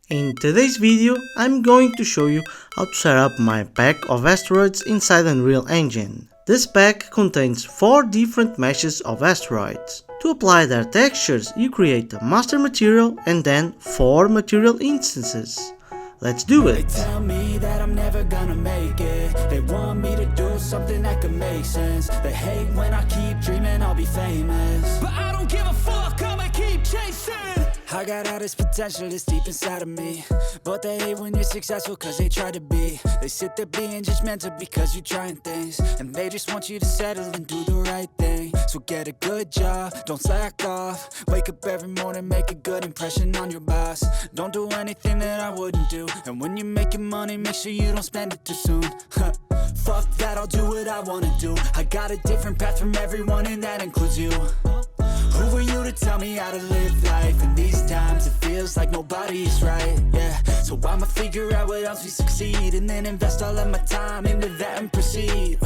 In today's video, I'm going to show you how to set up my pack of asteroids inside Unreal Engine. This pack contains 4 different meshes of asteroids. To apply their textures, you create a master material and then 4 material instances. Let's do it! They tell me that I'm never gonna make it. They want me to do something that could make sense. They hate when I keep dreaming I'll be famous, but I don't give a fuck, I'ma keep chasing. I got all this potential that's deep inside of me, but they hate when you're successful cause they try to be. They sit there being judgmental because you're trying things, and they just want you to settle and do the right thing. So get a good job, don't slack off. Wake up every morning, make a good impression on your boss. Don't do anything that I wouldn't do, and when you're making money, make sure you don't spend it too soon. Fuck that, I'll do what I wanna do. I got a different path from everyone and that includes you. Who are you to tell me how to live life? In these times it feels like nobody is right, yeah. So I'ma figure out what else we succeed, and then invest all of my time into that and proceed.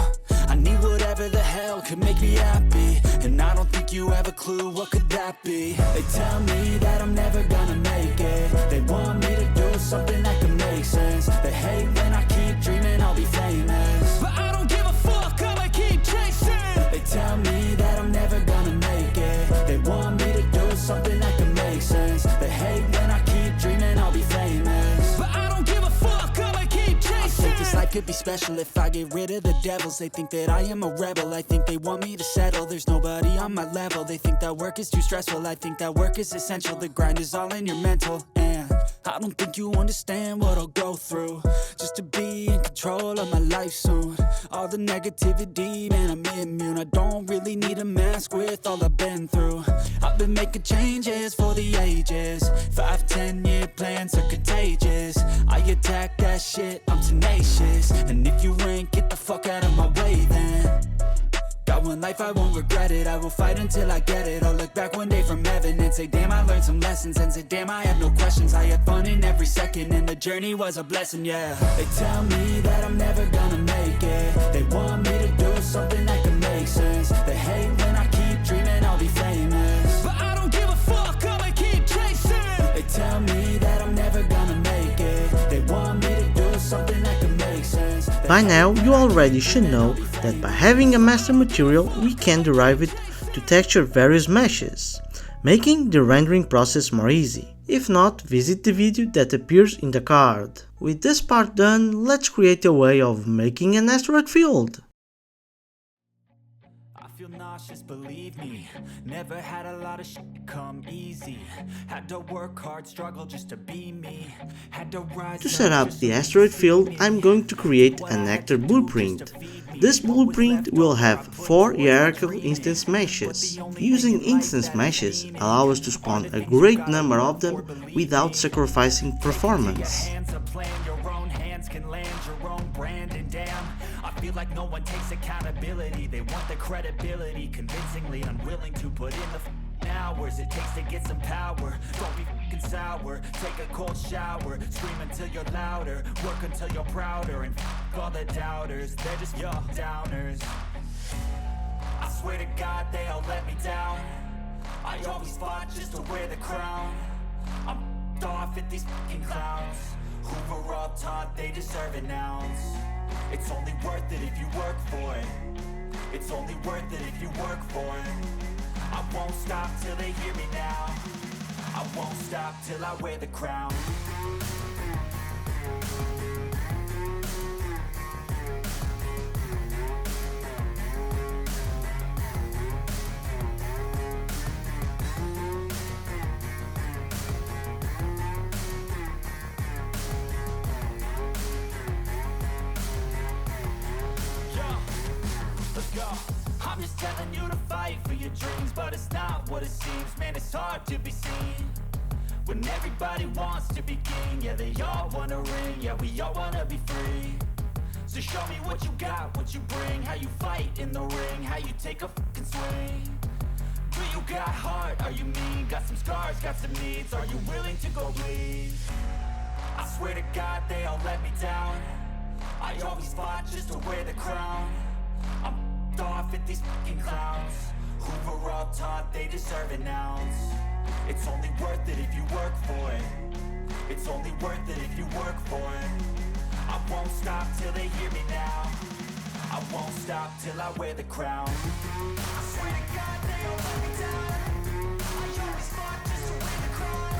I need whatever the hell could make me happy, and I don't think you have a clue what could that be. They tell me that I'm never gonna make it. They want me to do something that could make sense. They hate when I keep dreaming I'll be famous, but I don't give a fuck, I'ma keep chasing. They tell me that I'm never gonna make it. They want me to do something that can make sense. They hate when I keep dreaming I'll be famous, but I don't give a fuck, I'ma keep chasing. I think this life could be special if I get rid of the devils. They think that I am a rebel, I think they want me to settle. There's nobody on my level, they think that work is too stressful. I think that work is essential, the grind is all in your mental. And I don't think you understand what I'll go through just to be in control of my life soon. All the negativity, man, I'm immune. I don't really need a mask with all I've been through. I've been making changes for the ages. 5-10 year plans are contagious. I attack that shit, I'm tenacious. And if you ain't, get the fuck out of my way then. Got one life, I won't regret it. I will fight until I get it. I'll look back one day from heaven and say, damn, I learned some lessons. And say, damn, I have no questions. I had fun in every second, and the journey was a blessing, yeah. They tell me that I'm never gonna make it. They want me to do something that can make sense. They hate when I keep dreaming I'll be famous, but I don't give a fuck, I'ma keep chasing. They tell me that I'm never gonna make it. They want me to do something that can make sense. By now, you already should know that by having a master material, we can derive it to texture various meshes, making the rendering process more easy. If not, visit the video that appears in the card. With this part done, let's create a way of making an asteroid field. Feel nauseous, believe me. Never had a lot of shit come easy. Had to work hard, struggle just to be me. Had to rise. To set up the asteroid field, I'm going to create an actor blueprint. This blueprint will have 4 hierarchical instance meshes. Using instance meshes allow us to spawn a great number of them without sacrificing performance. I feel like no one takes accountability. They want the credibility, convincingly unwilling to put in the hours it takes to get some power. Don't be fucking sour, take a cold shower, scream until you're louder, work until you're prouder, and all the doubters, they're just downers. I swear to God they all let me down. I always fought just to wear the crown. I'm off at these fucking clowns who were all taught they deserve an ounce. It's only worth it if you work for it. It's only worth it if you work for it. I won't stop till they hear me now. I won't stop till I wear the crown. I'm just telling you to fight for your dreams, but it's not what it seems. Man, it's hard to be seen when everybody wants to be king. Yeah, they all wanna ring, yeah, we all wanna be free. So show me what you got, what you bring, how you fight in the ring, how you take a fucking swing. Do you got heart, are you mean? Got some scars, got some needs, are you willing to go bleed? I swear to God they all let me down. I always fought just to wear the crown. I'm off at these fucking clowns who were all taught they deserve an ounce. It's only worth it if you work for it. It's only worth it if you work for it. I won't stop till they hear me now. I won't stop till I wear the crown. I swear to God they all let me down. I always fought just to win the crown.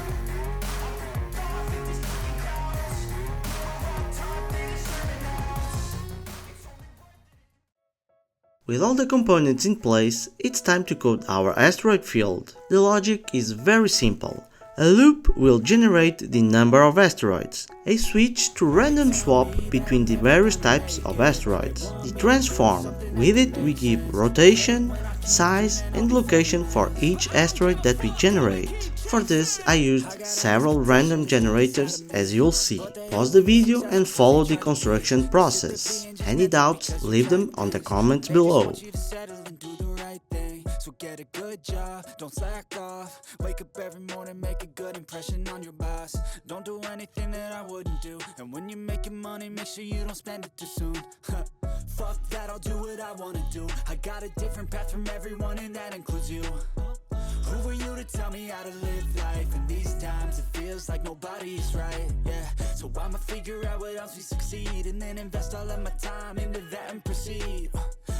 I'm off at these fucking clowns. We're all taught they deserve it now. With all the components in place, it's time to code our asteroid field. The logic is very simple. A loop will generate the number of asteroids, a switch to random swap between the various types of asteroids, the transform. With it we give rotation, size and location for each asteroid that we generate. For this I used several random generators, as you'll see. Pause the video and follow the construction process. Any doubts, leave them on the comments below. So get a good job, don't slack off. Wake up every morning, make a good impression on your boss. Don't do anything that I wouldn't do. And when you're making money, make sure you don't spend it too soon. Fuck that, I'll do what I wanna do. I got a different path from everyone and that includes you. Who are you to tell me how to live life? In these times it feels like nobody's right, yeah. So I'ma figure out what else we succeed, and then invest all of my time into that and proceed.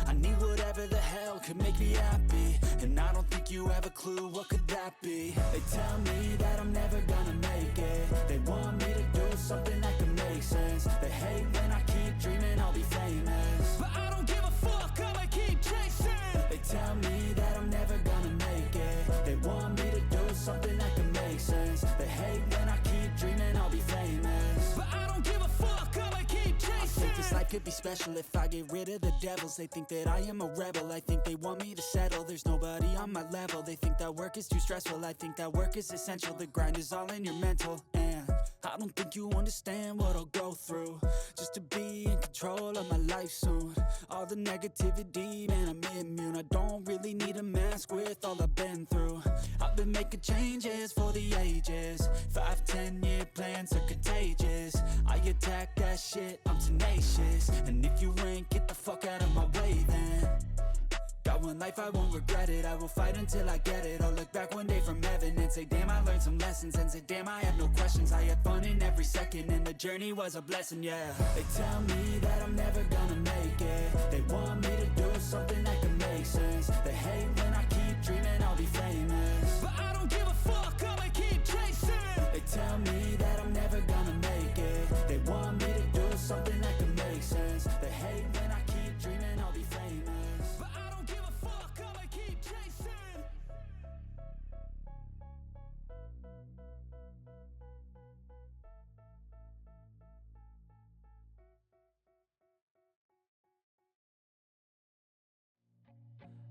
I need whatever the hell could make me happy, and I don't think you have a clue what could that be. They tell me that I'm never gonna make it. They want me to do something that can make sense. They hate when I keep dreaming I'll be famous, but I don't give a fuck, I'ma keep chasing. They tell me that I'm never gonna make it. They want me to do something that can make sense. They hate when I keep dreaming I'll be famous, but I don't give a fuck, I'ma keep chasing. I think this life could be special if I get rid of the devils. They think that I am a rebel, I think they want me to settle. There's nobody on my level. They think that work is too stressful, I think that work is essential. The grind is all in your mental, and I don't think you understand what I'll go through just to be in control of my life soon. All the negativity, man, I'm immune. I don't really need a mask with all I've been through. I've been making changes for the ages. 5-10 year plans are contagious. I attack that shit, I'm tenacious. And if you ain't, get the fuck out of my way then. Got one life, I won't regret it. I will fight until I get it. I'll look back one day from heaven and say, damn, I learned some lessons. And say, damn, I have no questions. I had fun in every second, and the journey was a blessing, yeah. They tell me that I'm never gonna make it. They want me to do something that can make sense. They hate when I keep dreaming I'll be famous, but I don't give a fuck, I'ma keep chasing. They tell me that I'm never gonna make it. They want me to do something that can make sense. They hate when I keep dreaming I'll be famous, but I don't give a fuck, I'ma keep chasing.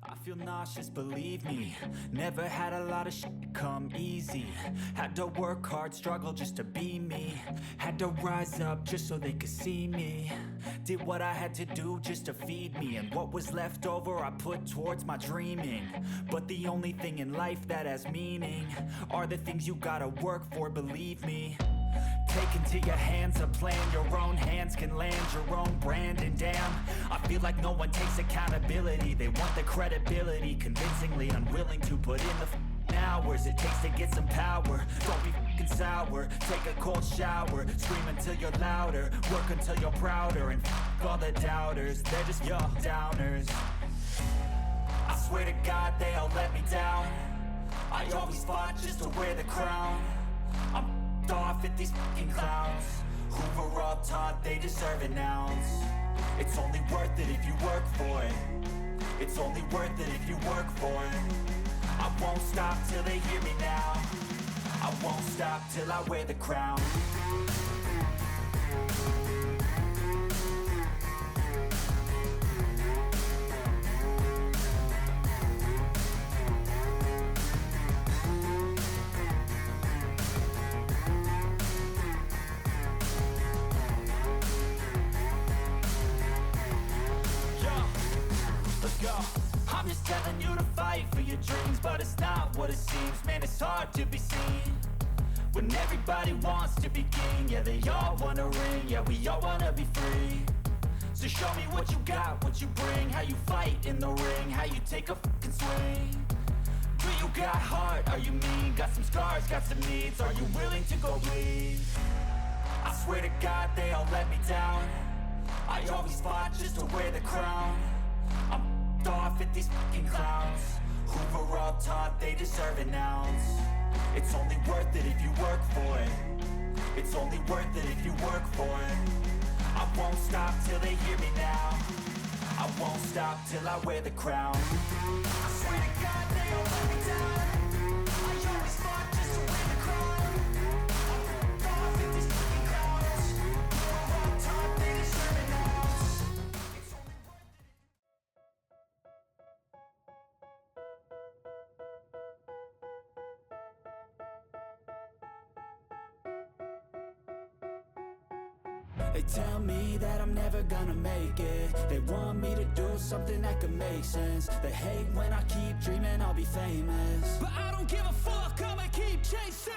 I feel nauseous, believe me. Never had a lot of shit come easy. Had to work hard, struggle just to be me. Had to rise up just so they could see me. Did what I had to do just to feed me, and what was left over I put towards my dreaming. But the only thing in life that has meaning are the things you gotta work for, believe me. Take into your hands a plan, your own hands can land your own brand. And damn, I feel like no one takes accountability. They want the credibility, convincingly unwilling to put in the hours it takes to get some power. Don't be fucking sour, take a cold shower. Scream until you're louder, work until you're prouder. And all the doubters, they're just your downers. I swear to God they all let me down. I always fought just to wear the crown. I'm off at these fucking clowns who were all taught they deserve an ounce. It's only worth it if you work for it. It's only worth it if you work for it. I won't stop till they hear me now. I won't stop till I wear the crown. I'm just telling you to fight for your dreams, but it's not what it seems. Man, it's hard to be seen when everybody wants to be king. Yeah, they all wanna ring, yeah, we all wanna be free. So show me what you got, what you bring, how you fight in the ring, how you take a fucking swing. Do you got heart, are you mean? Got some scars, got some needs, are you willing to go bleed? God they all let me down. I always fought just to wear the crown. I'm off at these fucking clowns who were all taught they deserve an ounce. It's only worth it if you work for it. It's only worth it if you work for it. I won't stop till they hear me now. I won't stop till I wear the crown. I swear to God they all let me down. I always fought just to wear the crown. I'm off at these fucking clowns who were all taught they deserve an ounce. It's only worth it. They tell me that I'm never gonna make it. They want me to do something that could make sense. They hate when I keep dreaming I'll be famous, but I don't give a fuck, I'ma keep chasing.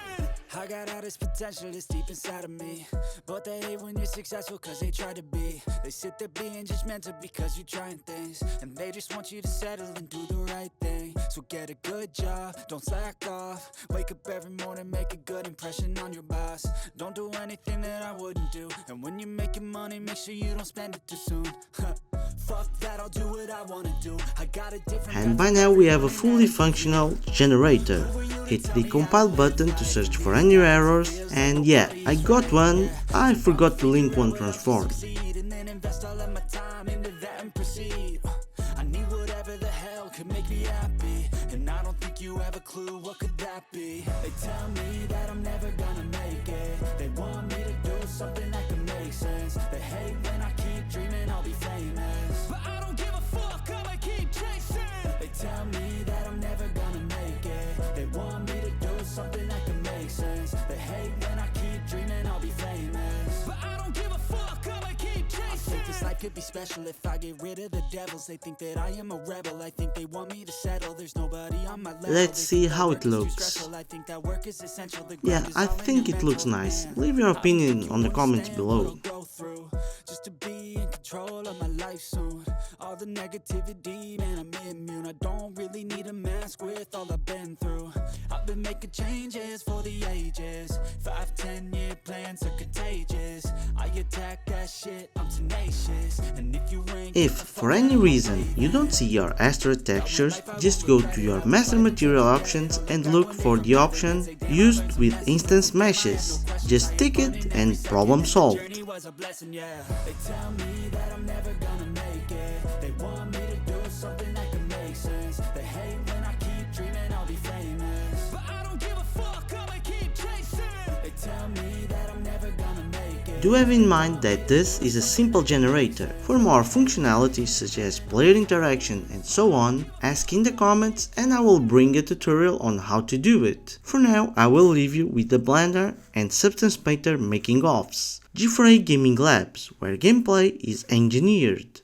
I got all this potential that's deep inside of me, but they hate when you're successful cause they try to be. They sit there being judgmental because you're trying things, and they just want you to settle and do the right thing. So get a good job, don't slack off. Wake up every morning, make a good impression on your boss. Don't do anything that I wouldn't do, and when you're making money, make sure you don't spend it too soon. Fuck that, I'll do what I wanna do. I got a different. And by now we have a fully functional generator. Hit the compile button to search for any errors, and yeah, I got one. I forgot to link one transform. And then invest all of my time into that and proceed. I need whatever the hell could make me happy, and I don't think you have a clue what could that be. They tell me that I'm never gonna make it. They want me to do something that could make sense. They hate when I keep dreaming I'll be famous, but I don't give a fuck, I'ma keep chasing. They tell me that I'm never gonna make it. They want me to do something that could make sense. They hate when I keep dreaming I'll be famous, but I don't give a fuck, I'ma keep chasing. I think this life could be special if I get rid of the devils. They think that I am a rebel, I think they want me to settle. There's nobody on my level. Let's see how it looks. I think that work is essential. Yeah, I think it looks nice. Leave your opinion on the comments below. Just to be in control of my life soon. All the negativity, man, I'm immune. I don't really need a mask with all I've been through. I've been making changes for the ages. 5-10 year plans are contagious. I attack that shit, I'm tenacious. And if you ain't, If for any reason you don't see your asteroid textures, just go to your master material options and look for the option used with instance meshes. Just tick it and problem solved. was a blessing, yeah. They tell me that I'm never gonna make it. They want me to do something that can make sense. They hate when I keep dreaming I'll be famous, but I don't give a fuck, I'ma keep chasing. They tell me that I'm never gonna make it. Do have in mind that this is a simple generator. For more functionalities such as player interaction and so on, ask in the comments and I will bring a tutorial on how to do it. For now, I will leave you with the Blender and Substance Painter making offs. 𝘂4𝘼 Gaming Labs, where gameplay is engineered.